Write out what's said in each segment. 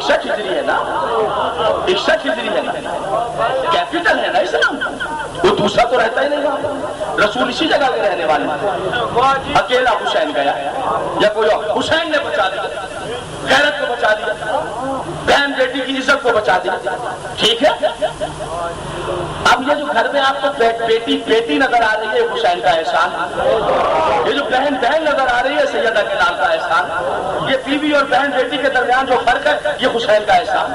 61 ہجری ہے نا, 61 ہجری ہے نا, کیپٹل ہے نا اسلام, وہ دوسرا تو رہتا ہی نہیں وہاں. رسول اسی جگہ کے رہنے والے ہیں. اکیلا حسین گیا یا کوئی اور؟ حسین نے بچا دیا, غیرت کو بچا دیا, بہن بیٹی کی عزت کو بچا دیا. ٹھیک ہے, اب یہ جو گھر میں آپ کو بیٹی نظر آ رہی ہے حسین کا احسان, یہ جو بہن نظر آ رہی ہے سیدہ کلال کا احسان, یہ بیوی اور بہن بیٹی کے درمیان جو فرق ہے یہ حسین کا احسان.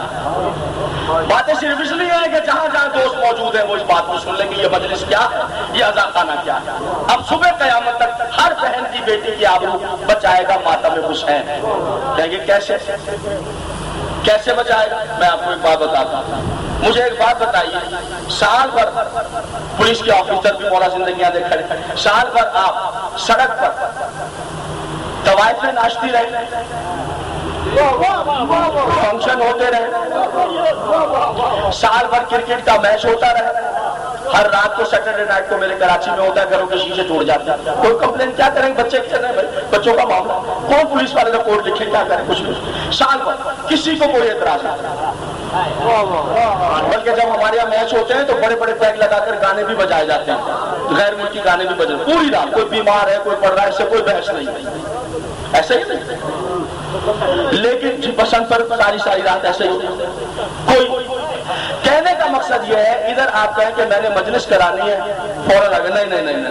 باتیں صرف اس لیے ہیں کہ جہاں جہاں دوست موجود ہیں وہ اس بات کو سن لیں کہ یہ مجلس کیا ہے, یہ عزاخانہ کیا ہے. اب صبح قیامت تک ہر بہن کی بیٹی کی آبرو بچائے گا ماتم حسین. کہیں گے کیسے بچائے گا؟ میں آپ کو ایک بات بتاتا ہوں. مجھے ایک بات بتائیے, سال بھر پولیس کے آفیسر بھی مولا زندگیاں دے کھڑے, سال بھر آپ سڑک پر طوائف میں ناچتی رہے, فنکشن ہوتے رہے, سال بھر کرکٹ کا میچ ہوتا رہے, ہر رات کو سیٹرڈے نائٹ کو میرے کراچی میں ہوتا ہے, گھروں کے شیشے ٹوٹ جاتے ہیں. کوئی کمپلین کیا کریں, بچے کیا کریں بھائی, بچوں کا معاملہ, کون پولیس والے رپورٹ لکھے, کیا کریں, کچھ نہیں. سال بھر کسی کو کوئی اعتراض نہیں. بلکہ جب ہمارے یہاں میچ ہوتے ہیں تو بڑے بڑے پیک لگا کر گانے بھی بجائے جاتے ہیں, غیر ملکی گانے بھی بجے پوری رات. کوئی بیمار ہے, کوئی پڑھ رہا ہے, اس سے کوئی بحث نہیں, ایسے ہی نہیں. لیکن جی پسند پر ساری رات ایسے ہی. کوئی کہنے کا مقصد یہ ہے, ادھر آپ کہیں کہ میں نے مجلس کرانی ہے, فوراً لگے نہیں,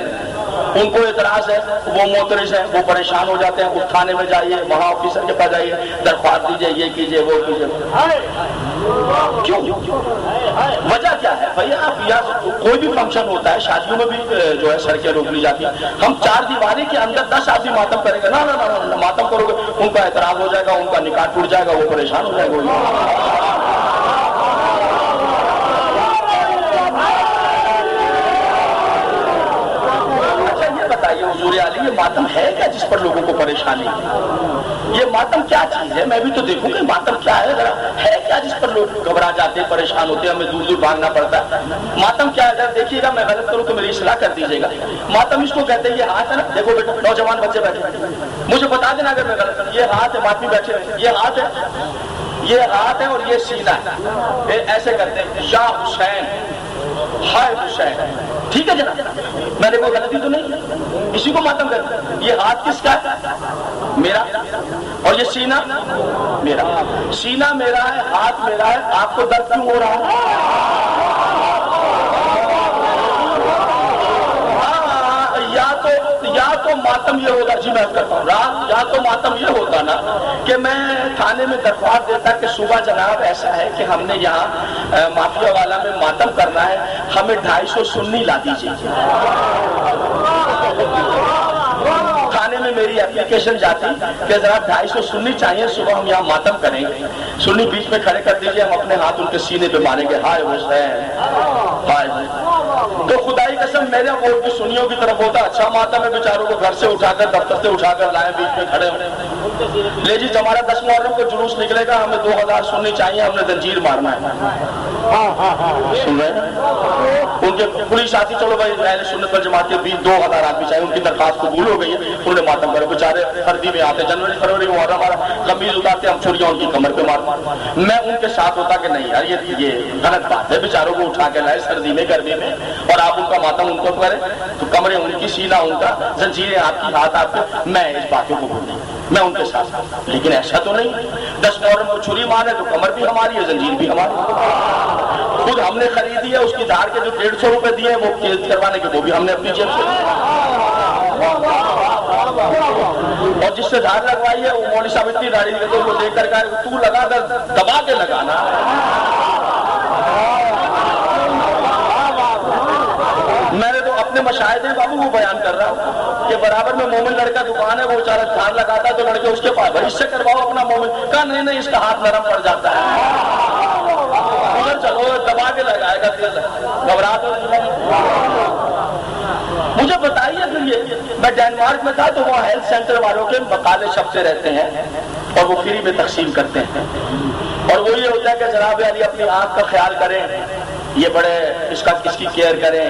ان کو اعتراض ہے, وہ معترض ہے, وہ پریشان ہو جاتے ہیں. اس تھانے میں جائیے, وہاں آفیسر کے پاس جائیے, درخواست دیجیے, یہ کیجیے, وہ کیجیے. کیوں؟ وجہ کیا ہے بھائی؟ آپ یا کوئی بھی فنکشن ہوتا ہے, شادیوں میں بھی جو ہے سڑکیں روک لی جاتی ہیں. ہم 4 دیواری کے اندر 10 آدمی ماتم کریں گے, نہ ماتم کرو گے, ان کا اعتراض ہو جائے گا, ان کا نکاح ٹوٹ جائے گا, وہ پریشان ہو جائے گا. حضور علی, یہ ماتم ہے کیا جس پر لوگوں کو پریشانی ہے؟ یہ ماتم کیا چیز ہے؟ میں بھی تو دیکھوں کہ ماتم کیا ہے, ذرا ہے کیا جس پر لوگ گھبرا جاتے ہیں, پریشان ہوتے ہیں, ہمیں دور دور بھاگنا پڑتا ہے. ماتم کیا ہے؟ ذرا دیکھیے گا, میں غلط کروں تو میری اصلاح کر دیجیے گا. ماتم اس کو کہتے ہیں, یہ ہاتھ ہے نا, دیکھو بیٹا, نوجوان بچے بیٹھے, مجھے بتا دینا اگر میں غلط کروں. یہ ہاتھ ہے, ماتمی بیٹھے, یہ ہاتھ ہے اور یہ سینہ ہے, ایسے کرتے ہیں, یا حسین, ہائے حسین. ٹھیک ہے جناب, میں نے کوئی غلطی تو نہیں, اسی کو ماتم کرتے. یہ ہاتھ کس کا ہے؟ میرا. اور یہ سینہ میرا. سینہ میرا ہے, ہاتھ میرا ہے, آپ کو درد کیوں ہو رہا ہے؟ یا تو ماتم یہ ہوتا, جی میں کرتا ہوں رات, یا تو ماتم یہ ہوتا نا کہ میں تھانے میں درخواست دیتا کہ صبح جناب ایسا ہے کہ ہم نے یہاں مافیا والا میں ماتم کرنا ہے, ہمیں 250 سنی لا دیجیے. تھانے میں میری اپلیکیشن جاتی کہ ذرا 250 سنی چاہیے, صبح ہم یہاں ماتم کریں گے, سنی بیچ میں کھڑے کر دیجیے, ہم اپنے ہاتھ ان کے سینے پہ ماریں گے, ہائے حسین, ہائے. تو خدائی قسم میرے ووٹ کی سنیوں کی طرف ہوتا, اچھا ماتم ہے, بیچاروں کو گھر سے اٹھا کر, دفتر سے اٹھا کر لائے, بیچ میں کھڑے ہوئے, لے جی ہمارا 10 محرم کو جلوس نکلے گا, ہمیں 2000 سنی چاہیے, ہم نے زنجیر مارنا ہے. سن رہے ہیں ان کے پولیس آتی, چلو بھائی اہل سنت والجماعت کے 2000 آدمی چاہیے, ان کی درخواست قبول ہو گئی ہے, انہوں نے ماتم کرے. بیچارے سردی میں آتے, جنوری فروری میں ہمارا قمیض اتارتے, ہم چھریاں ان کی کمر پہ مارتے. میں ان کے ساتھ ہوتا کہ نہیں یار یہ غلط بات ہے, بیچاروں کو اٹھا کے لائے سردی میں, گرمی میں, اور آپ ان کا ماتم ان کو کریں, تو کمریں ان کی, سینہ ان کا, زنجیریں آپ کی, ہاتھ آپ کے. میں اس باتوں کو بھول نہیں, میں ان کے ساتھ, لیکن ایسا تو نہیں. 10 محرم کو چھری مارے تو کمر بھی ہماری ہے, زنجیر بھی ہماری, خود ہم نے خریدی ہے. اس کی دھار کے جو 150 روپے دیے ہیں وہ کیس کروانے کے, وہ بھی ہم نے اپنی جیب سے, اور جس سے دھار لگوائی ہے وہ مولوی صاحب اتنی داڑھی دیتے, وہ دیکھ کر کہا تو لگا کر دبا کے لگانا. میں نے تو اپنے مشاہدے بابو وہ بیان کر رہا ہوں کہ برابر میں مومن لڑکا دکان ہے, وہ بیچارہ دھار لگاتا ہے تو لڑکے اس کے پاس, بھائی اس سے کرواؤ اپنا مومن. کہا نہیں, اس کا ہاتھ نرم پڑ جاتا ہے, ادھر چلو, دبا کے لگائے گا, گھبرا تو. مجھے بتائیے پھر, یہ میں ڈینمارک میں تھا تو وہاں ہیلتھ سینٹر والوں کے مقالے چھپتے رہتے ہیں اور وہ فری میں تقسیم کرتے ہیں, اور وہ یہ ہوتا ہے کہ جناب علی اپنی آنکھ کا خیال کریں, یہ بڑے اس کی کیئر کریں,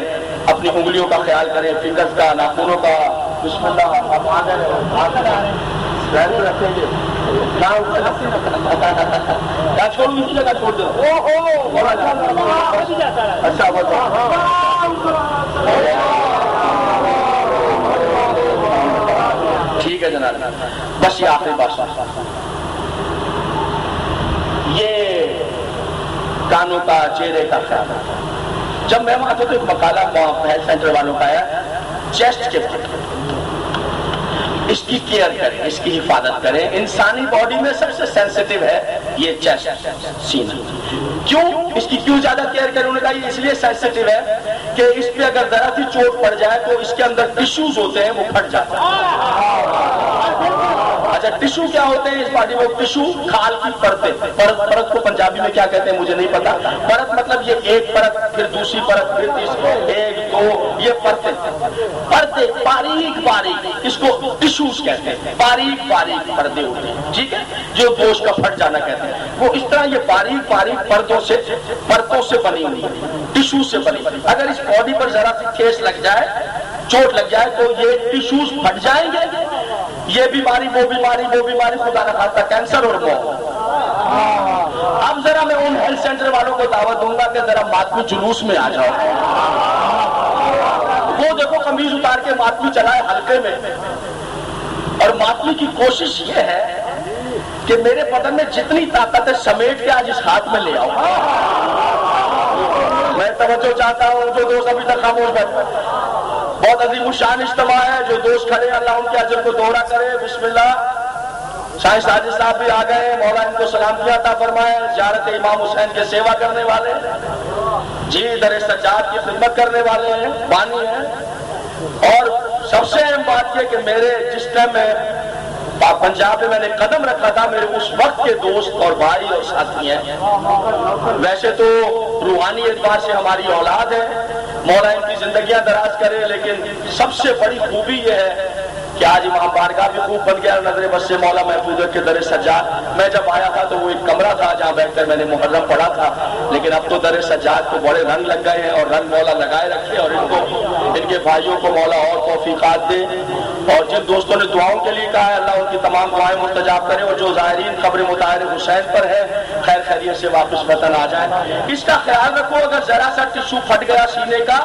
اپنی انگلیوں کا خیال کریں, فنگرز کا, ناخنوں کا. بسم اللہ کیا چھوڑوں اسی جگہ چھوڑ دو. اچھا بتاؤ. ٹھیک ہے جناب. بس یہ آخری بات سن. یہ کانوں کا چہرے کا خیال. جب میں وہاں تھا تو ایک مقالہ ہیلتھ سینٹر والوں کا ہے چیسٹ کے بارے. اس کی کیئر کریں, اس کی حفاظت کریں. انسانی باڈی میں سب سے سینسیٹیو ہے یہ چیسٹ, سینہ. کیوں اس کی کیوں زیادہ کیئر کریں؟ انہوں نے کہا یہ اس لیے سینسیٹیو ہے کہ اس پہ اگر ذرا سی چوٹ پڑ جائے تو اس کے اندر ٹیشوز ہوتے ہیں وہ پھٹ جاتے ہیں. اچھا ٹیشو کیا ہوتے ہیں اس باڈی میں؟ ٹیشو کھال کی پرتیں. پرت کو پنجابی میں کیا کہتے ہیں مجھے نہیں پتا. پرت مطلب یہ ایک پرت, پھر دوسری پرت, پھر تیسری, ایک دو, یہ پرتیں. پردے باریک باریک, اس کو ٹیشوز کہتے ہیں. باریک باریک پردے ہوتے ہیں, ٹھیک ہے, جو گوشت کا پھٹ جانا کہتے ہیں. وہ اس طرح یہ باریک باریک پرتوں سے بنی ہوئی ہے, ٹیشو سے بنی. اگر اس باڈی پر ذرا سی ٹھیس لگ جائے, چوٹ لگ جائے تو یہ ٹیشوز پھٹ جائیں گے. یہ بیماری وہ بیماری وہ بیماری, خدا نہ خواستہ کینسر اور موت. اب ذرا میں ان ہیلتھ سینٹر والوں کو دعوت دوں گا کہ ذرا ماتمی جلوس میں آ جاؤ. وہ دیکھو قمیض اتار کے ماتمی چلائے حلقے میں, اور ماتمی کی کوشش یہ ہے کہ میرے بدن میں جتنی طاقت ہے سمیٹ کے آج اس ہاتھ میں لے آؤ. میں توجہ چاہتا ہوں جو دوست ابھی تک خاموش بیٹھے. بہت عظیم الشان اجتماع ہے. جو دوست کھڑے اللہ ان کے اجر کو دوہرا کرے. بسم اللہ. شاہ ساجد صاحب بھی آ گئے, مولا ان کو سلام کیا عطا فرمائے. زیارت امام حسین کے سیوا کرنے والے جی, در سجاد کی خدمت کرنے والے ہیں, بانی ہیں. اور سب سے اہم بات یہ کہ میرے جس ٹائم میں پنجاب میں نے قدم رکھا تھا, میرے اس وقت کے دوست اور بھائی اور ساتھی ہیں. ویسے تو روحانی اعتبار سے ہماری اولاد ہے, مولا ان کی زندگیاں دراز کرے, لیکن سب سے بڑی خوبی یہ ہے کہ آج امام بارگاہ بھی خوب بن گیا. نظر بس سے مولا محفوظ کے در سجاد. میں جب آیا تھا تو وہ ایک کمرہ تھا جہاں بیٹھ کر میں نے محرم پڑھا تھا, لیکن اب تو در سجاد کو بڑے رنگ لگ گئے ہیں, اور رنگ مولا لگائے رکھے. اور ان کے بھائیوں کو مولا اور توفیقات دے. اور جن دوستوں نے دعاؤں کے لیے کہا ہے اللہ ان کی تمام دعائیں مستجاب کرے. اور جو زائرین قبر مطہر حسین پر ہے خیر خیریت سے واپس وطن آ جائیں. اس کا خیال رکھو, اگر ذرا سا ٹشو پھٹ گیا سینے کا,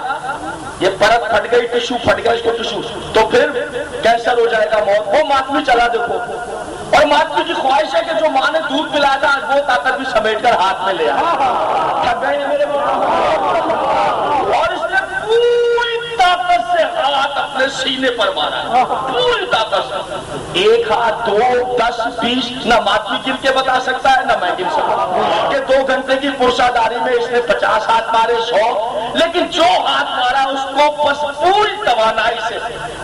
یہ پرت پھٹ گئی, ٹشو پھٹ گیا, اس کو ٹشو, تو پھر کینسر ہو جائے گا, موت. وہ ماتمی چلا دیکھو. اور ماتمی کی خواہش ہے کہ جو ماں نے دودھ پلایا تھا آج وہ طاقت بھی سمیٹ کر ہاتھ میں لے آئے. اور اس نے پوری طاقت سے ہاتھ اپنے سینے پر مارا, پوری طاقت سے. ایک ہاتھ, 2, 10, 20, نہ ماتمی گر کے بتا سکتا ہے نہ میں گر سکتا ہوں کہ 2 گھنٹے کی پرساداری میں اس نے 50 ہاتھ مارے, 100. لیکن جو ہاتھ مارا اس کو بس پوری توانائی سے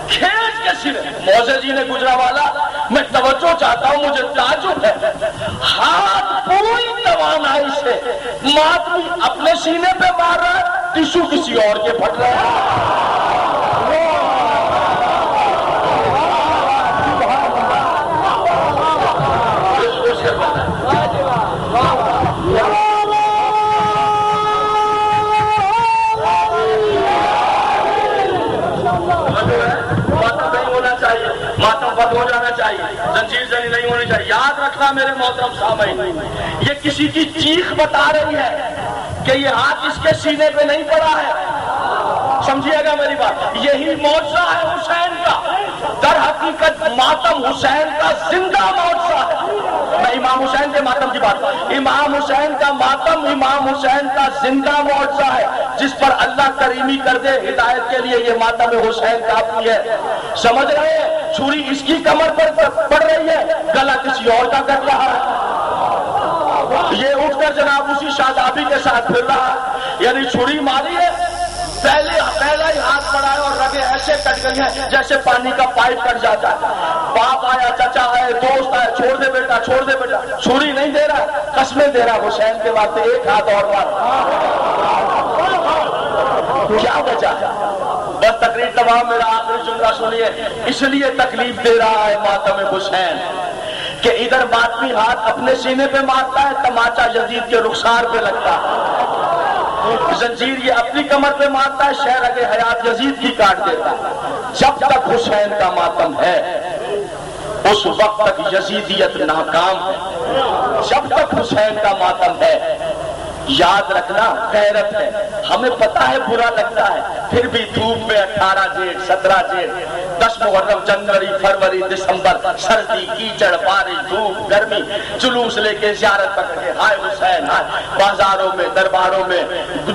کھینچ کے سینے. موزے جی نے گجرانوالہ, میں توجہ چاہتا ہوں, مجھے تعجب ہے, ہاتھ پوری توانائی سے ماتمی اپنے سینے پہ مار رہا ہے, ٹیشو کسی اور کے پھٹ رہا ہے. ماتم بند ہو جانا چاہیے, زنجیر زنی نہیں ہونی چاہیے. یاد رکھنا میرے محترم سامعین, یہ کسی کی چیخ بتا رہی ہے کہ یہ ہاتھ اس کے سینے پہ نہیں پڑا ہے. سمجھیے گا میری بات, یہی معجزہ ہے حسین کا. در حقیقت ماتم حسین کا زندہ معجزہ ہے. میں امام حسین کے ماتم کی بات, امام حسین کا ماتم امام حسین کا زندہ معجزہ ہے, جس پر اللہ کریمی کر دے ہدایت کے لیے یہ ماتم حسین کافی ہے. سمجھ رہے ہیں, چھری اس کی کمر پر پڑ رہی ہے, گلا کسی اور کا کر رہا ہے. یہ اٹھ کر جناب اسی شادابی کے ساتھ پھر رہا, یعنی چھری ماری ہے, پہلا ہی ہاتھ پڑا ہے اور رگیں ایسے کٹ گئی ہیں جیسے پانی کا پائپ کٹ جاتا ہے. باپ آیا, چچا آئے, دوست آئے, چھوڑ دے بیٹا, چھوڑ دے بیٹا. چھری نہیں دے رہا, قسمیں دے رہا حسین کے واسطے, ایک ہاتھ اور مار. کیا وجہ ہے؟ بس تقریر تمام, میرا آخری جملہ سنیے. اس لیے تکلیف دے رہا ہے ماتم حسین کہ ادھر ماتمی ہاتھ اپنے سینے پہ مارتا ہے, تماچا یزید کے رخسار پہ لگتا ہے. زنجیر یہ اپنی کمر پہ مارتا ہے, شہرگ حیات یزید کی کاٹ دیتا ہے. جب تک حسین کا ماتم ہے اس وقت تک یزیدیت ناکام ہے. جب تک حسین کا ماتم ہے یاد رکھنا غیرت ہے. ہمیں پتا ہے برا لگتا ہے, پھر بھی دھوپ میں 18 جیٹھ 17 جیٹھ 10 محرم جنوری فروری دسمبر سردی کیچڑ بارش دھوپ گرمی جلوس لے کے زیارت پر کے ہائے حسین ہائے, بازاروں میں درباروں میں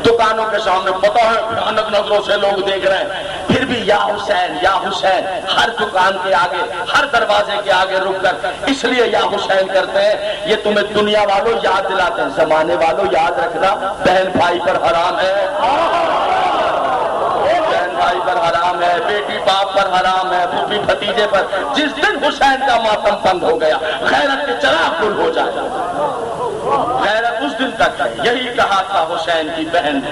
دکانوں کے سامنے پتا ہے بھیانک نظروں سے لوگ دیکھ رہے ہیں, پھر بھی یا حسین یا حسین ہر دکان کے آگے ہر دروازے کے آگے رک کر اس لیے یا حسین کرتے ہیں. یہ تمہیں دنیا والوں یاد دلاتے ہیں, زمانے والوں یاد رکھنا بہن بھائی پر حرام ہے, بہن بھائی پر حرام ہے, بیٹی باپ پر حرام ہے, پھوپھی بھتیجے پر. جس دن حسین کا ماتم بند ہو گیا غیرت کے چراغ گل ہو جائے, غیرت اس دن تک ہے. یہی کہا تھا حسین کی بہن نے,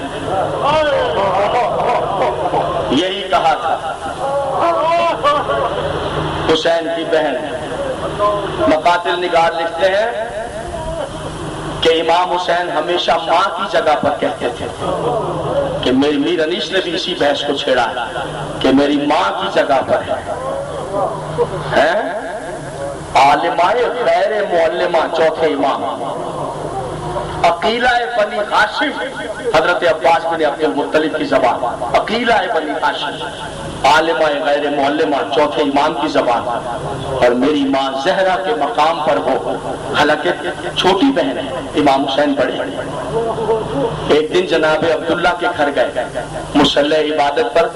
یہی کہا تھا حسین کی بہن. مقاتل نگار لکھتے ہیں کہ امام حسین ہمیشہ ماں کی جگہ پر کہتے تھے کہ میری میر انیس نے بھی اسی بحث کو چھیڑا ہے کہ میری ماں کی جگہ پر ہے. عالمائے غیر معلمہ چوتھے امام عقیلہ بنی ہاشم حضرت عباس بن عبد المطلب کی زبان, عقیلہ بنی ہاشم عالمہ غیر معلمہ چوتھے امام کی زبان, اور میری ماں زہرا کے مقام پر ہو, حالانکہ چھوٹی بہن ہے, امام حسین بڑے. ایک دن جناب عبداللہ کے گھر گئے, مصلی عبادت پر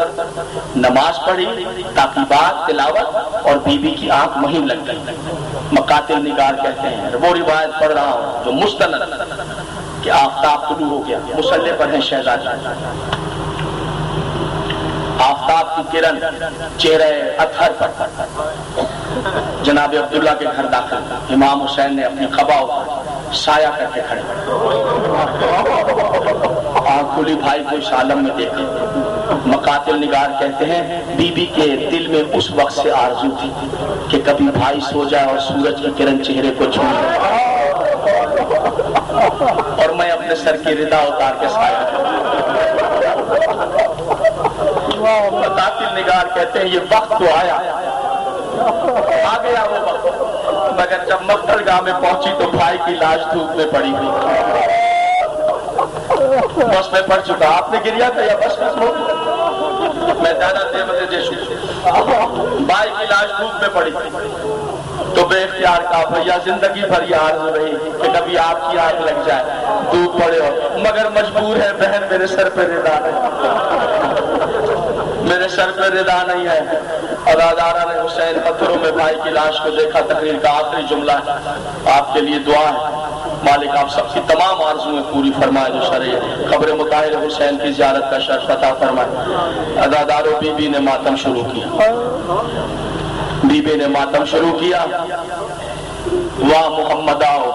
نماز پڑھی, تعقیبات تلاوت, اور بی بی کی آنکھ وہیں لگ گئی. مقاتل نگار کہتے ہیں, وہ روایت پڑھ رہا ہوں جو مستند کہ آفتاب طلوع ہو گیا, مصلی پر ہے شہزادی, آفتاب کی کرن چہرے اطہر پر جناب عبداللہ کے گھر داخل. امام حسین نے اپنی قبا سایہ کر کے کھڑے, آنکھ کھلی, بھائی کو اس عالم میں دیکھے. مقاتل نگار کہتے ہیں بی بی کے دل میں اس وقت سے آرزو تھی کہ کبھی بھائی سو جائے اور سورج کی کرن چہرے کو چھوئے اور میں اپنے سر کی ردا اتار کے سایہ کروں. مقاتل نگار کہتے ہیں یہ وقت تو آیا, آ گیا وہ وقت, مگر جب مقتل گاہ میں پہنچی تو بھائی کی لاش دھوپ میں پڑی ہوئی. بس میں پڑ چکا, آپ نے گریا تھا یا بس میں دادا تیمت جیسو, بھائی کی لاش دھوپ میں پڑی تو بے اختیار کہا بھیا زندگی بھر یہ آرزو رہی کہ کبھی آپ کی آنکھ لگ جائے, دھوپ پڑے ہو, مگر مجبور ہے بہن, میرے سر پہ ردا نہیں, میرے سر پہ ردا نہیں ہے. ادادارہ نے حسین پتھروں میں بھائی کی لاش کو دیکھا. تقریر کا آخری جملہ ہے, آپ کے لیے دعا ہے, مالک آپ سب کی تمام آرزویں پوری فرمائے جو شرعی قبر مطہر حسین کی زیارت کا شرف عطا فرمائے. اداداروں بی بی نے ماتم شروع کیا, بی بی نے ماتم شروع کیا. واہ محمد آؤ,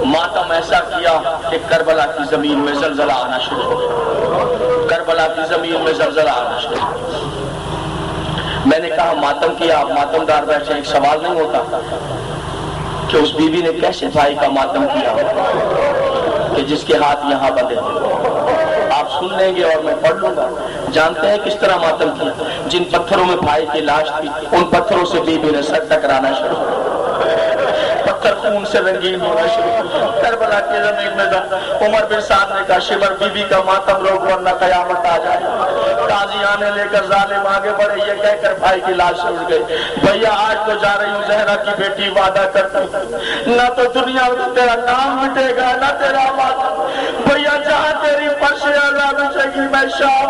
ماتم ایسا کیا کہ کربلا کی زمین میں زلزلہ آنا شروع ہو گیا, کربلا کی زمین میں زلزلہ آنا شروع ہو گیا. میں نے کہا ماتم کیا, آپ ماتم دار بیٹھے, ایک سوال نہیں ہوتا کہ اس بی بی نے کیسے بھائی کا ماتم کیا کہ جس کے ہاتھ یہاں بندھے تھے. آپ سن لیں گے اور میں پڑھ لوں گا. جانتے ہیں کس طرح ماتم کیا؟ جن پتھروں میں بھائی کی لاش تھی ان پتھروں سے بی بی نے سر ٹکرانا شروع کیا, پتھر خون سے رنگین ہونا شروع. کربلا کی زمین میں عمر بن سعد نے کہا شبر بی بی کا ماتم روک ورنہ قیامت آ جائے. قاضی آنے لے کر ظالم آگے بڑھے, یہ کہہ کر بھائی کی لاش اٹھ گئی. بھیا آج تو جا رہی ہوں زہرا کی بیٹی, وعدہ کرتی نہ تو دنیا میں تیرا نام مٹے گا نہ تیرا ماتم. بھیا جہاں تیری فرش عذاب چگی میں شاہ